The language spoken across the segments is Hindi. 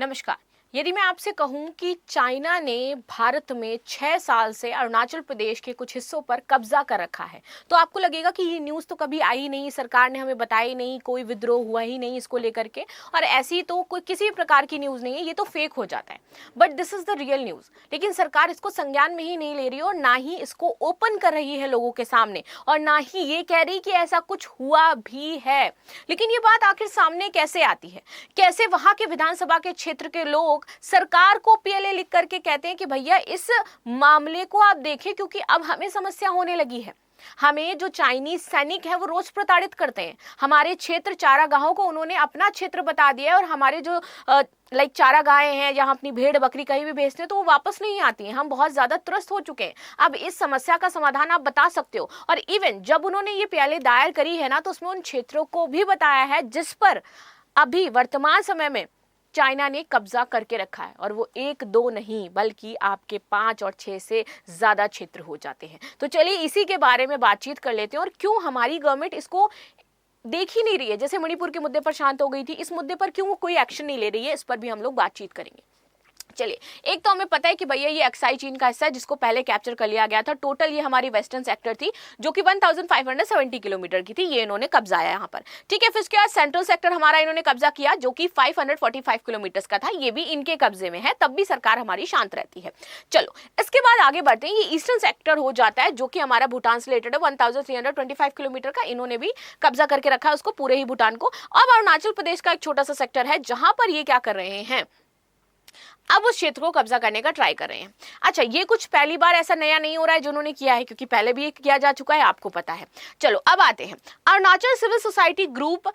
नमस्कार। यदि मैं आपसे कहूं कि चाइना ने भारत में 6 साल से अरुणाचल प्रदेश के कुछ हिस्सों पर कब्जा कर रखा है, तो आपको लगेगा कि ये न्यूज़ तो कभी आई नहीं, सरकार ने हमें बताई नहीं, कोई विद्रोह हुआ ही नहीं इसको लेकर के, और ऐसी तो कोई किसी भी प्रकार की न्यूज़ नहीं है, ये तो फेक हो जाता है। But this is the real news. लेकिन सरकार इसको संज्ञान में ही नहीं ले रही और ना ही इसको ओपन कर रही है लोगों के सामने, और ना ही ये कह रही कि ऐसा कुछ हुआ भी है। लेकिन ये बात आखिर सामने कैसे आती है? कैसे वहां के विधानसभा के क्षेत्र के लोग सरकार को पीएलए लिख करके कहते हैं कि भैया इस मामले को आप देखें, क्योंकि अब हमें समस्या होने लगी है। हमें जो चाइनीज सैनिक है वो रोज प्रताड़ित करते हैं। हमारे क्षेत्र चारागाहों को उन्होंने अपना क्षेत्र बता दिया है, और हमारे जो चारागाहें हैं, जहां अपनी भेड़ बकरी कहीं भी भेजते हैं तो वो वापस नहीं आती हैं। हम बहुत ज्यादा त्रस्त हो चुके हैं। अब इस समस्या का समाधान आप बता सकते हो। और इवन जब उन्होंने ये पीएलए दायर करी है ना, तो उसमें उन क्षेत्रों को भी बताया है जिस पर अभी वर्तमान समय में चाइना ने कब्जा करके रखा है, और वो 1-2 नहीं बल्कि आपके 5 और 6 से ज्यादा क्षेत्र हो जाते हैं। तो चलिए इसी के बारे में बातचीत कर लेते हैं, और क्यों हमारी गवर्नमेंट इसको देख ही नहीं रही है। जैसे मणिपुर के मुद्दे पर शांत हो गई थी, इस मुद्दे पर क्यों वो कोई एक्शन नहीं ले रही है, इस पर भी हम लोग बातचीत करेंगे। चलिए, एक तो हमें पता है कि भैया ये एक्साई चीन का हिस्सा है जिसको पहले कैप्चर कर लिया गया था। टोटल ये हमारी वेस्टर्न सेक्टर थी जो कि 1570 किलोमीटर की थी, ये इन्होंने कब्जाया यहाँ पर। ठीक है, फिर उसके बाद सेंट्रल सेक्टर हमारा इन्होंने कब्जा किया जो कि 545 किलोमीटर का था, ये भी इनके कब्जे में है, तब भी सरकार हमारी शांत रहती है। चलो इसके बाद आगे बढ़ते हैं। ये ईस्टर्न सेक्टर हो जाता है जो कि हमारा भूटान से रिलेटेड है, 1325 किलोमीटर का इन्होंने भी कब्जा करके रखा है उसको, पूरे ही भूटान को। अब अरुणाचल प्रदेश का एक छोटा सा सेक्टर है जहां पर ये क्या कर रहे हैं, अब उस क्षेत्र को कब्जा करने का ट्राई कर रहे हैं। अच्छा, ये कुछ पहली बार ऐसा नया नहीं हो रहा है जो उन्होंने किया है, क्योंकि पहले भी किया जा चुका है, आपको पता है। चलो अब आते हैं Arunachal civil society group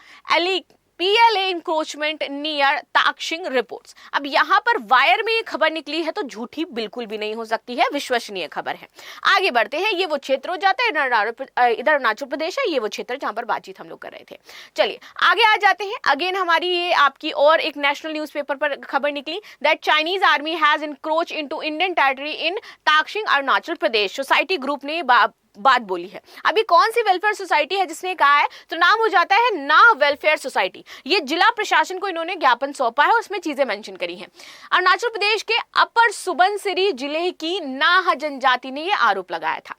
PLA encroachment near Takshing reports. अब यहां पर वायर में ये खबर निकली है तो झूठी बिल्कुल भी नहीं हो सकती है, विश्वसनीय खबर है। आगे बढ़ते हैं। ये वो क्षेत्र हो जाता है, इधर अरुणाचल प्रदेश है, ये वो क्षेत्र जहां पर बातचीत हम लोग कर रहे थे। चलिए आगे आ जाते हैं। अगेन हमारी ये आपकी और एक नेशनल न्यूज़पेपर पर खबर निकली that Chinese army has encroach into Indian territory in Takshing Arunachal Pradesh. Society group ने बात बोली है। अभी कौन सी वेलफेयर सोसाइटी है जिसने कहा है, तो नाम हो जाता है ना वेलफेयर सोसाइटी। ये जिला प्रशासन को इन्होंने ज्ञापन सौंपा है और उसमें चीजें मेंशन करी हैं। अरुणाचल प्रदेश के अपर सुबनसिरी जिले की नाह जनजाति ने यह आरोप लगाया था।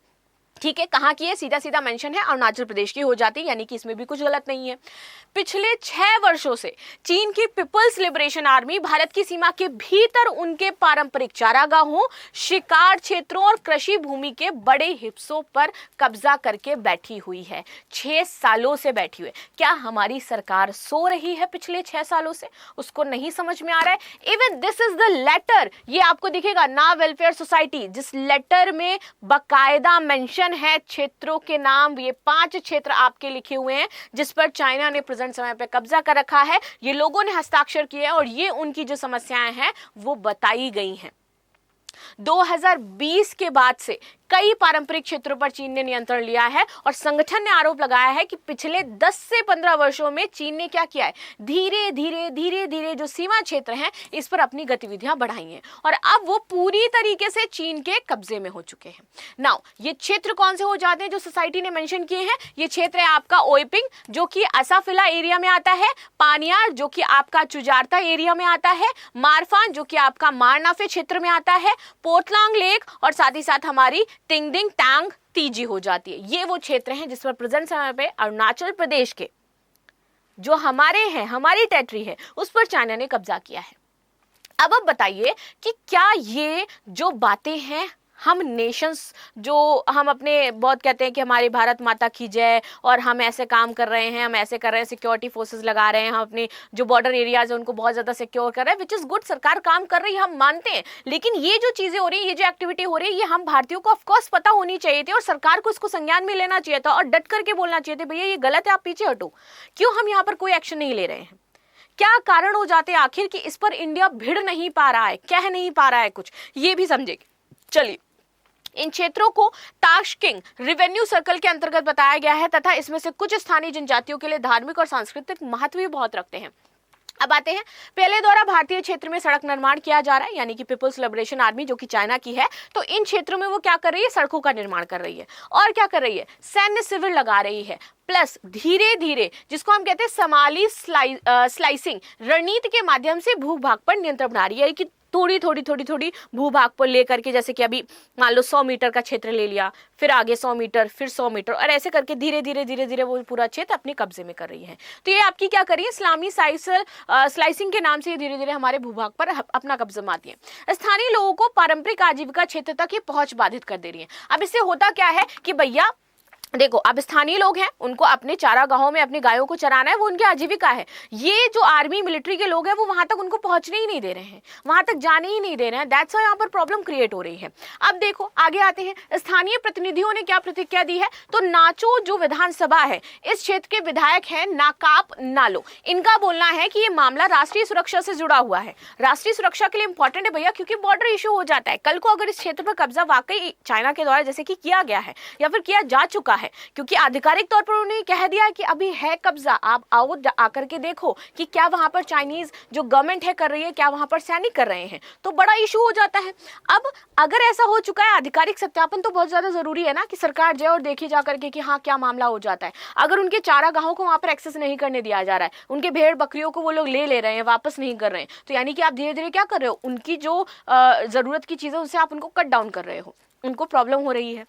ठीक है, कहां की है, सीधा सीधा मेंशन है, अरुणाचल प्रदेश की हो जाती है, यानी कि इसमें भी कुछ गलत नहीं है। पिछले 6 वर्षों से चीन की पीपल्स लिबरेशन आर्मी भारत की सीमा के भीतर उनके पारंपरिक चारागाहों, शिकार क्षेत्रों और कृषि भूमि के बड़े हिस्सों पर कब्जा करके बैठी हुई है। 6 सालों से बैठी हुई है। क्या हमारी सरकार सो रही है पिछले 6 सालों से? उसको नहीं समझ में आ रहा है। Even this is the letter, ये आपको दिखेगा ना वेलफेयर सोसाइटी, जिस लेटर में बकायदा मेंशन है क्षेत्रों के नाम। ये 5 क्षेत्र आपके लिखे हुए हैं जिस पर चाइना ने प्रेजेंट समय पे कब्जा कर रखा है। ये लोगों ने हस्ताक्षर किए हैं और ये उनकी जो समस्याएं हैं वो बताई गई हैं। 2020 के बाद से कई पारंपरिक क्षेत्रों पर चीन ने नियंत्रण लिया है, और संगठन ने आरोप लगाया है कि पिछले 10 से 15 वर्षों में चीन ने क्या किया है, धीरे धीरे जो सीमा क्षेत्र हैं इस पर अपनी गतिविधियां बढ़ाई हैं, और अब वो पूरी तरीके से चीन के कब्जे में हो चुके हैं। नाउ ये क्षेत्र कौन से हो जाते हैं जो सोसाइटी ने मेंशन किए हैं? ये क्षेत्र है आपका ओइपिंग जो कि असाफिला एरिया में आता है, पानियार जो कि आपका चुजारता एरिया में आता है, मारफान जो कि आपका मारनाफे क्षेत्र में आता है, पोर्टलांग लेक, और साथ ही साथ हमारी टिंगडिंग टांग तीजी हो जाती है। ये वो क्षेत्र हैं जिस पर प्रेजेंट समय पे अरुणाचल प्रदेश के जो हमारे हैं, हमारी टेरिटरी है, उस पर चाइना ने कब्जा किया है। अब बताइए कि क्या ये जो बातें हैं, हम नेशंस जो हम अपने बहुत कहते हैं कि हमारी भारत माता की जय, और हम ऐसे काम कर रहे हैं, हम ऐसे कर रहे हैं, सिक्योरिटी फोर्सेस लगा रहे हैं, हम अपने जो बॉर्डर एरियाज है उनको बहुत ज़्यादा सिक्योर कर रहे हैं, विच इज़ गुड, सरकार काम कर रही है, हम मानते हैं। लेकिन ये जो चीज़ें हो रही है, ये जो एक्टिविटी हो रही है, ये हम भारतीयों को ऑफकोर्स पता होनी चाहिए थी, और सरकार को इसको संज्ञान में लेना चाहिए था और डट करके बोलना चाहिए था, भैया ये गलत है, आप पीछे हटो। क्यों हम यहाँ पर कोई एक्शन नहीं ले रहे हैं? क्या कारण हो जाते हैं आखिर कि इस पर इंडिया भिड़ नहीं पा रहा है, कह नहीं पा रहा है कुछ, ये भी समझेंगे। चलिए, इन क्षेत्रों को ताशकिंग रेवेन्यू सर्कल के अंतर्गत बताया गया है, तथा इसमें से कुछ स्थानीय जनजातियों के लिए धार्मिक और सांस्कृतिक महत्व भी बहुत रखते हैं। अब आते हैं, पहले द्वारा भारतीय क्षेत्र में सड़क निर्माण किया जा रहा है, यानी कि पीपल्स लिबरेशन आर्मी जो कि चाइना की है, तो इन क्षेत्रों में वो क्या कर रही है, सड़कों का निर्माण कर रही है। और क्या कर रही है, सैन्य शिविर लगा रही है, प्लस धीरे धीरे, जिसको हम कहते हैं समाली स्लाइसिंग रणनीति के माध्यम से भूभाग पर नियंत्रण बना रही है, कि थोड़ी भूभाग पर लेकर के, जैसे कि अभी मान लो 100 मीटर का क्षेत्र ले लिया, फिर आगे 100 मीटर, फिर 100 मीटर, और ऐसे करके धीरे धीरे वो पूरा क्षेत्र अपने कब्जे में कर रही है। तो ये आपकी क्या कर रही है, इस्लामी स्लाइसिंग के नाम से ये धीरे धीरे हमारे भूभाग पर अपना कब्जा जमाती है। स्थानीय लोगों को पारंपरिक आजीविका क्षेत्र तक ये पहुंच बाधित कर दे रही है। अब इससे होता क्या है कि भैया देखो, अब स्थानीय लोग हैं, उनको अपने चारागाहों में अपनी गायों को चराना है, वो उनकी आजीविका है। ये जो आर्मी मिलिट्री के लोग हैं वो वहां तक उनको पहुंचने ही नहीं दे रहे हैं, वहां तक जाने ही नहीं दे रहे हैं। दैट्स व्हाई यहाँ पर प्रॉब्लम क्रिएट हो रही है। अब देखो आगे आते हैं, स्थानीय प्रतिनिधियों ने क्या प्रतिक्रिया दी है। तो नाचो जो विधानसभा है, इस क्षेत्र के विधायक हैं नाकाप नालो, इनका बोलना है कि ये मामला राष्ट्रीय सुरक्षा से जुड़ा हुआ है। राष्ट्रीय सुरक्षा के लिए इंपॉर्टेंट है भैया, क्योंकि बॉर्डर इशू हो जाता है। कल को अगर इस क्षेत्र पर कब्जा वाकई चाइना के द्वारा जैसे कि किया गया है या फिर किया जा चुका है, क्योंकि आधिकारिक तौर पर उन्होंने कह दिया है कि अभी है कब्जा, आप आओ आकर के देखो कि क्या वहां पर चाइनीज जो गवर्नमेंट है कर रही है, क्या वहां पर सैनिक कर रहे हैं, तो बड़ा इशू हो जाता है। अब अगर ऐसा हो चुका है, आधिकारिक सत्यापन तो बहुत ज्यादा जरूरी है ना, कि सरकार जाए और देखी जा करके कि हाँ क्या मामला हो जाता है। अगर उनके चारागाहों को वहां पर एक्सेस नहीं करने दिया जा रहा है, उनके भेड़ बकरियों को वो लोग ले रहे हैं, वापस नहीं कर रहे हैं, तो यानी कि आप धीरे धीरे क्या कर रहे हो, उनकी जो जरूरत की चीजें उनसे आप उनको कट डाउन कर रहे हो, उनको प्रॉब्लम हो रही है।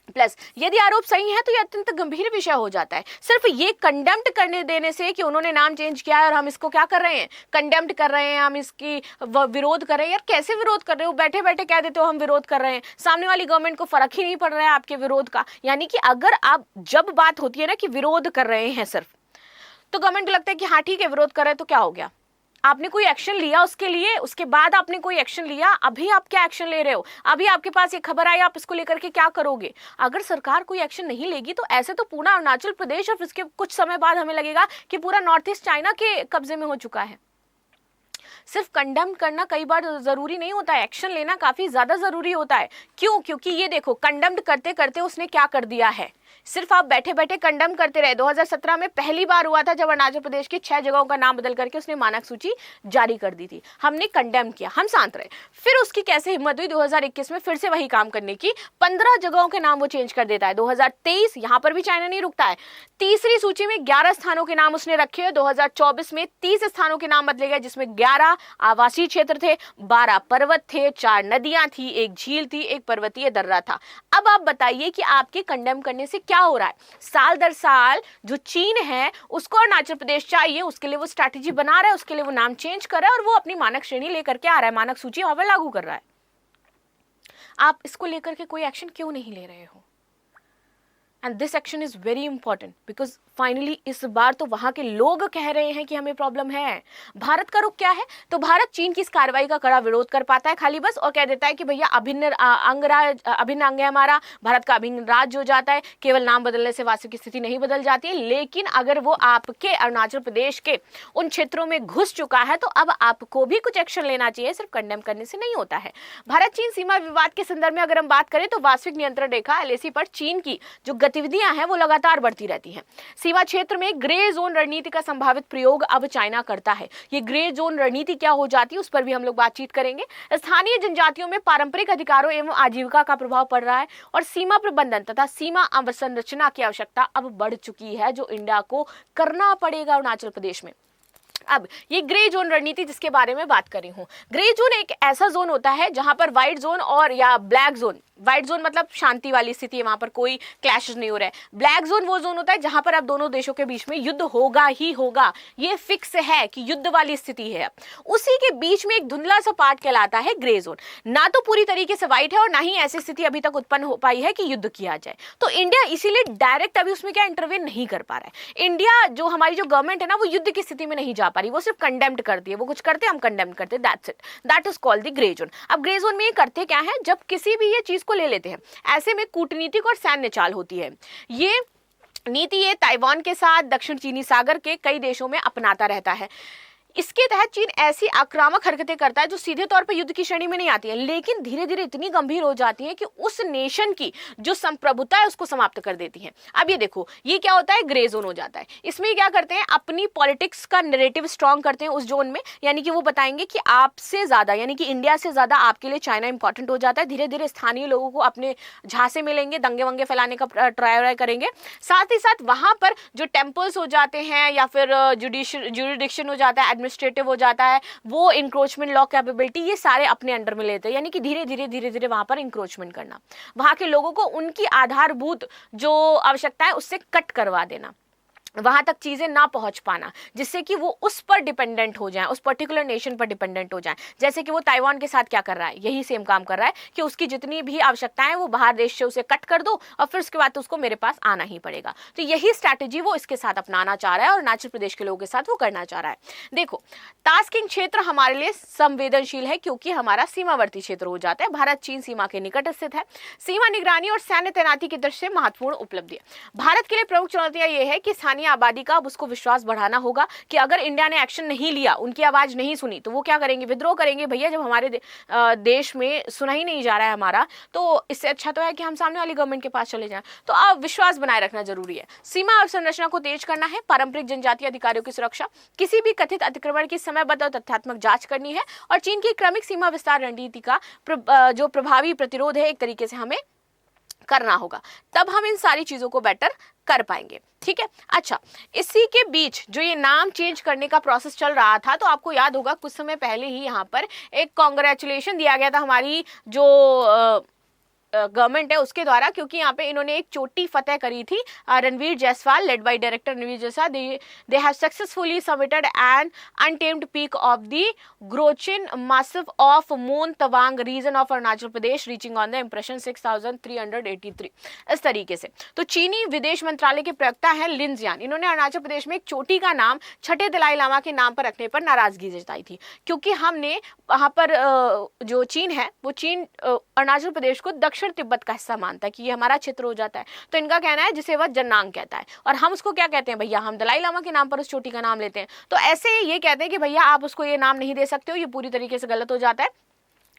प्लस यदि आरोप सही है तो यह अत्यंत गंभीर विषय हो जाता है। सिर्फ ये कंडेम्ड करने देने से कि उन्होंने नाम चेंज किया है और हम इसको क्या कर रहे हैं, कंडेम्ड कर रहे हैं, हम इसकी विरोध कर रहे हैं। यार कैसे विरोध कर रहे हो, बैठे बैठे कह देते हो हम विरोध कर रहे हैं, सामने वाली गवर्नमेंट को फर्क ही नहीं पड़ रहा है आपके विरोध का। यानी कि अगर आप, जब बात होती है ना कि विरोध कर रहे हैं सिर्फ, तो गवर्नमेंट को लगता है कि हाँ ठीक है विरोध कर रहे हैं तो क्या हो गया, आपने कोई एक्शन लिया उसके लिए, उसके बाद आपने कोई एक्शन लिया, अभी आप क्या एक्शन ले रहे हो, अभी आपके पास ये खबर आई, आप इसको लेकर के क्या करोगे। अगर सरकार कोई एक्शन नहीं लेगी तो ऐसे तो पूरा अरुणाचल प्रदेश और इसके कुछ समय बाद हमें लगेगा कि पूरा नॉर्थ ईस्ट चाइना के कब्जे में हो चुका है। सिर्फ कंडेम करना कई बार जरूरी नहीं होता है, एक्शन लेना काफी ज्यादा जरूरी होता है। क्यों, क्योंकि ये देखो कंडेम्ड करते करते उसने क्या कर दिया है, सिर्फ आप बैठे बैठे कंडेम करते रहे। 2017 में पहली बार हुआ था जब अरुणाचल प्रदेश की 6 जगहों का नाम बदल करके उसने मानक सूची जारी कर दी थी, हमने कंडेम किया, हम शांत रहे। फिर उसकी कैसे हिम्मत हुई 2021 में फिर से वही काम करने की, 15 जगहों के नाम वो चेंज कर देता है। 2023 यहां पर भी चाइना नहीं रुकता है, तीसरी सूची में 11 स्थानों के नाम उसने रखे हैं। 2024 में 30 स्थानों के नाम बदले गए, जिसमें 11 आवासीय क्षेत्र थे, 12 पर्वत थे, 4 नदियां थी, एक झील थी, एक पर्वतीय दर्रा था। अब आप बताइए कि आपके कंडेम करने से क्या हो रहा है। साल दर साल जो चीन है उसको अरुणाचल प्रदेश चाहिए, उसके लिए वो स्ट्रैटेजी बना रहा है, उसके लिए वो नाम चेंज कर रहा है और वो अपनी मानक श्रेणी लेकर के आ रहा है, मानक सूची वहां पर लागू कर रहा है। आप इसको लेकर के कोई एक्शन क्यों नहीं ले रहे हो। And this action is very important because finally इस बार तो वहां के लोग कह रहे हैं कि हमें प्रॉब्लम है। भारत का रुख क्या है, तो भारत चीन की इस कार्रवाई का कड़ा विरोध कर पाता है खाली बस, और कह देता है कि भैया अभिन्न अंग है हमारा, भारत का अभिन्न राज्य हो जाता है, केवल नाम बदलने से वास्तविक की स्थिति नहीं बदल जाती है। लेकिन अगर वो आपके अरुणाचल प्रदेश के उन क्षेत्रों में घुस चुका है तो अब आपको भी कुछ एक्शन लेना चाहिए, सिर्फ कंडेम करने से नहीं होता है। भारत चीन सीमा विवाद के संदर्भ में अगर हम बात करें तो वास्तविक नियंत्रण रेखा LAC पर चीन की जो गतिविधियां हैं वो लगातार बढ़ती रहती हैं। सीमा क्षेत्र में ग्रे जोन रणनीति का संभावित प्रयोग अब चाइना करता है। ये ग्रे जोन रणनीति क्या हो जाती है उस पर भी हम लोग बातचीत करेंगे। स्थानीय जनजातियों में पारंपरिक अधिकारों एवं आजीविका का प्रभाव पड़ रहा है और सीमा प्रबंधन तथा सीमा अवसंरचना की आवश्यकता अब बढ़ चुकी है, जो इंडिया को करना पड़ेगा अरुणाचल प्रदेश में। अब ये ग्रे जोन रणनीति जिसके बारे में बात कर रही हूं, ग्रे जोन एक ऐसा जोन होता है जहां पर व्हाइट जोन और या ब्लैक जोन, व्हाइट जोन मतलब शांति वाली स्थिति है, वहां पर कोई क्लैशेस नहीं हो रहा है। ब्लैक जोन वो जोन होता है जहां पर अब दोनों देशों के बीच में युद्ध होगा ही होगा, ये फिक्स है कि युद्ध वाली स्थिति है। उसी के बीच में एक धुंधला सा पार्ट कहलाता है ग्रे जोन, ना तो पूरी तरीके से व्हाइट है और ना ही ऐसी स्थिति अभी तक उत्पन्न हो पाई है कि युद्ध किया जाए। तो इंडिया इसीलिए डायरेक्ट अभी उसमें क्या इंटरवेन नहीं कर पा रहा है। इंडिया जो हमारी जो गवर्नमेंट है ना वो युद्ध की स्थिति में नहीं जा पा रही, वो सिर्फ कंडेम्ड करती है, वो कुछ करते हम कंडेम्ड करते, that's it, that is called the grey zone. अब ग्रे जोन में ये करते क्या है, जब किसी भी ये चीज को ले लेते हैं ऐसे में कूटनीतिक और सैन्य चाल होती है। ये नीति ये ताइवान के साथ दक्षिण चीनी सागर के कई देशों में अपनाता रहता है। इसके तहत चीन ऐसी आक्रामक हरकतें करता है जो सीधे तौर पर युद्ध की श्रेणी में नहीं आती है, लेकिन धीरे धीरे इतनी गंभीर हो जाती है कि उस नेशन की जो संप्रभुता है उसको समाप्त कर देती है। अब ये देखो, ये क्या होता है, ग्रे जोन हो जाता है। इसमें क्या करते हैं, अपनी पॉलिटिक्स का नैरेटिव स्ट्रॉन्ग करते हैं उस जोन में, यानी कि वो बताएंगे कि आपसे ज्यादा, यानी कि इंडिया से ज्यादा आपके लिए चाइना इंपॉर्टेंट हो जाता है। धीरे धीरे स्थानीय लोगों को अपने झांसे में लेंगे, दंगे वंगे फैलाने का ट्राई करेंगे। साथ ही साथ वहां पर जो टेम्पल्स हो जाते हैं या फिर जुडिक्शन हो जाता है, एडमिनिस्ट्रेटिव हो जाता है, वो इंक्रोचमेंट लॉ कैपेबिलिटी, ये सारे अपने अंडर में लेते हैं। यानी कि धीरे धीरे वहां पर इंक्रोचमेंट करना, वहां के लोगों को उनकी आधारभूत जो आवश्यकता है उससे कट करवा देना, वहां तक चीजें ना पहुंच पाना, जिससे कि वो उस पर डिपेंडेंट हो जाएं, उस पर्टिकुलर नेशन पर डिपेंडेंट हो जाएं। जैसे कि वो ताइवान के साथ क्या कर रहा है, यही सेम काम कर रहा है कि उसकी जितनी भी आवश्यकताएं वो बाहर देश से उसे कट कर दो और फिर उसके बाद तो उसको मेरे पास आना ही पड़ेगा। तो यही स्ट्रैटेजी वो इसके साथ अपनाना चाह रहा है और अरुणाचल प्रदेश के लोगों के साथ वो करना चाह रहा है। देखो, तास्किंग क्षेत्र हमारे लिए संवेदनशील है क्योंकि हमारा सीमावर्ती क्षेत्र हो जाता है, भारत चीन सीमा के निकट स्थित है। सीमा निगरानी और सैन्य तैनाती की दृष्टि से महत्वपूर्ण उपलब्धि है। भारत के लिए प्रमुख चुनौतियां ये है कि स्थानीय आबादी का अब उसको विश्वास बढ़ाना होगा कि अगर इंडिया ने एक्शन नहीं लिया, उनकी आवाज नहीं सुनी, तो वो क्या करेंगे, विद्रोह करेंगे। भैया जब हमारे देश में सुना ही नहीं जा रहा है हमारा, तो इससे अच्छा तो है कि हम सामने वाली गवर्नमेंट के पास चले जाएं। तो अब विश्वास बनाए रखना जरूरी है। सीमा और संरचना को तेज करना है, पारंपरिक जनजातीय अधिकारियों की सुरक्षा, किसी भी कथित अतिक्रमण की समयबद्ध और तथ्यात्मक जांच करनी है और चीन की क्रमिक सीमा विस्तार रणनीति का जो प्रभावी प्रतिरोध है एक तरीके से हमें करना होगा, तब हम इन सारी चीजों को बेटर कर पाएंगे। ठीक है, अच्छा, इसी के बीच जो ये नाम चेंज करने का प्रोसेस चल रहा था, तो आपको याद होगा कुछ समय पहले ही यहाँ पर एक कांग्रेचुलेशन दिया गया था हमारी जो गवर्नमेंट है उसके द्वारा, क्योंकि यहाँ पे इन्होंने एक चोटी फतेह करी थी। Ranveer Jaiswal, led by director Ranveer Jaiswal, they have successfully submitted an untamed peak of the Gorichen massif of Mon Tawang region of Arunachal Pradesh reaching on the impression 6383। इस तरीके से तो चीनी विदेश मंत्रालय के प्रवक्ता है लिन जियान, इन्होंने अरुणाचल प्रदेश में एक चोटी का नाम छठे दलाई लामा के नाम पर रखने पर नाराजगी जताई थी, क्योंकि हमने वहां पर जो चीन है वो चीन अरुणाचल प्रदेश को दक्षिण तिब्बत का हिस्सा मानता है कि ये हमारा क्षेत्र हो जाता है। तो इनका कहना है जिसे वह जन्नांग कहता है, और हम उसको क्या कहते हैं भैया, हम दलाई लामा के नाम पर उस चोटी का नाम लेते हैं। तो ऐसे ये कहते हैं कि भैया आप उसको ये नाम नहीं दे सकते हो, ये पूरी तरीके से गलत हो जाता है,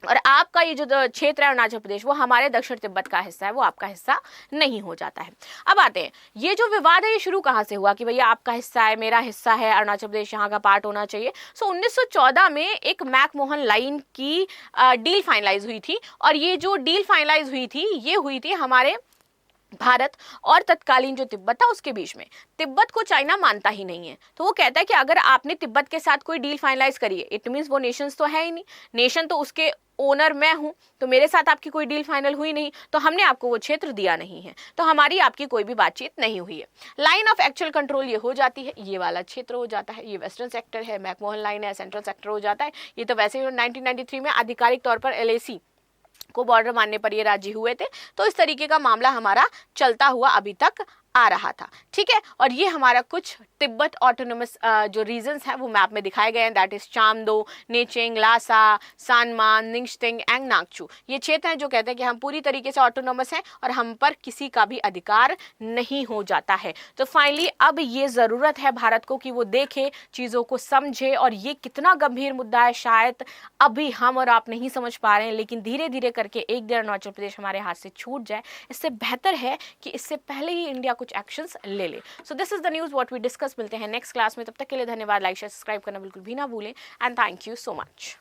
और आपका ये जो क्षेत्र है अरुणाचल प्रदेश वो हमारे दक्षिण तिब्बत का हिस्सा है, वो आपका हिस्सा नहीं हो जाता है। अब आते हैं, ये जो विवाद है ये शुरू कहाँ से हुआ कि भैया आपका हिस्सा है, मेरा हिस्सा है, अरुणाचल प्रदेश यहाँ का पार्ट होना चाहिए। सो 1914 में एक मैकमोहन लाइन की डील फाइनलाइज हुई थी, और ये जो डील फाइनलाइज हुई थी ये हुई थी हमारे भारत और तत्कालीन जो तिब्बत था उसके बीच में। तिब्बत को चाइना मानता ही नहीं है, तो वो कहता है कि अगर आपने तिब्बत के साथ कोई डील फाइनलाइज करी है, इट मींस वो नेशंस तो है ही नहीं, नेशन तो उसके ओनर मैं हूं, तो मेरे साथ आपकी कोई डील फाइनल हुई नहीं, तो हमने आपको वो क्षेत्र दिया नहीं है, तो हमारी आपकी कोई भी बातचीत नहीं हुई है। लाइन ऑफ एक्चुअल कंट्रोल ये हो जाती है, ये वाला क्षेत्र हो जाता है, ये वेस्टर्न सेक्टर है, मैकमोहन लाइन है, सेंट्रल सेक्टर हो जाता है। ये तो वैसे ही 1993 में आधिकारिक तौर पर LAC को बॉर्डर मानने पर ये राजी हुए थे। तो इस तरीके का मामला हमारा चलता हुआ अभी तक आ रहा था। ठीक है, और ये हमारा कुछ तिब्बत ऑटोनोमस जो रीजन्स हैं वो मैप में दिखाए गए हैं, दैट इज चामदो, नेचेंग, लासा, सानमान, निंगस्टिंग एंड नागचू। ये क्षेत्र हैं जो कहते हैं कि हम पूरी तरीके से ऑटोनोमस हैं और हम पर किसी का भी अधिकार नहीं हो जाता है। तो फाइनली अब ये ज़रूरत है भारत को कि वो देखे, चीज़ों को समझे, और ये कितना गंभीर मुद्दा है शायद अभी हम और आप नहीं समझ पा रहे हैं, लेकिन धीरे धीरे करके एक दिन अरुणाचल प्रदेश हमारे हाथ से छूट जाए, इससे बेहतर है कि इससे पहले ही इंडिया कुछ एक्शंस ले ले। So this is the news what we discuss. मिलते हैं नेक्स्ट क्लास में, तब तक के लिए धन्यवाद। लाइक शेयर सब्सक्राइब करना बिल्कुल भी ना भूलें, and thank you so much.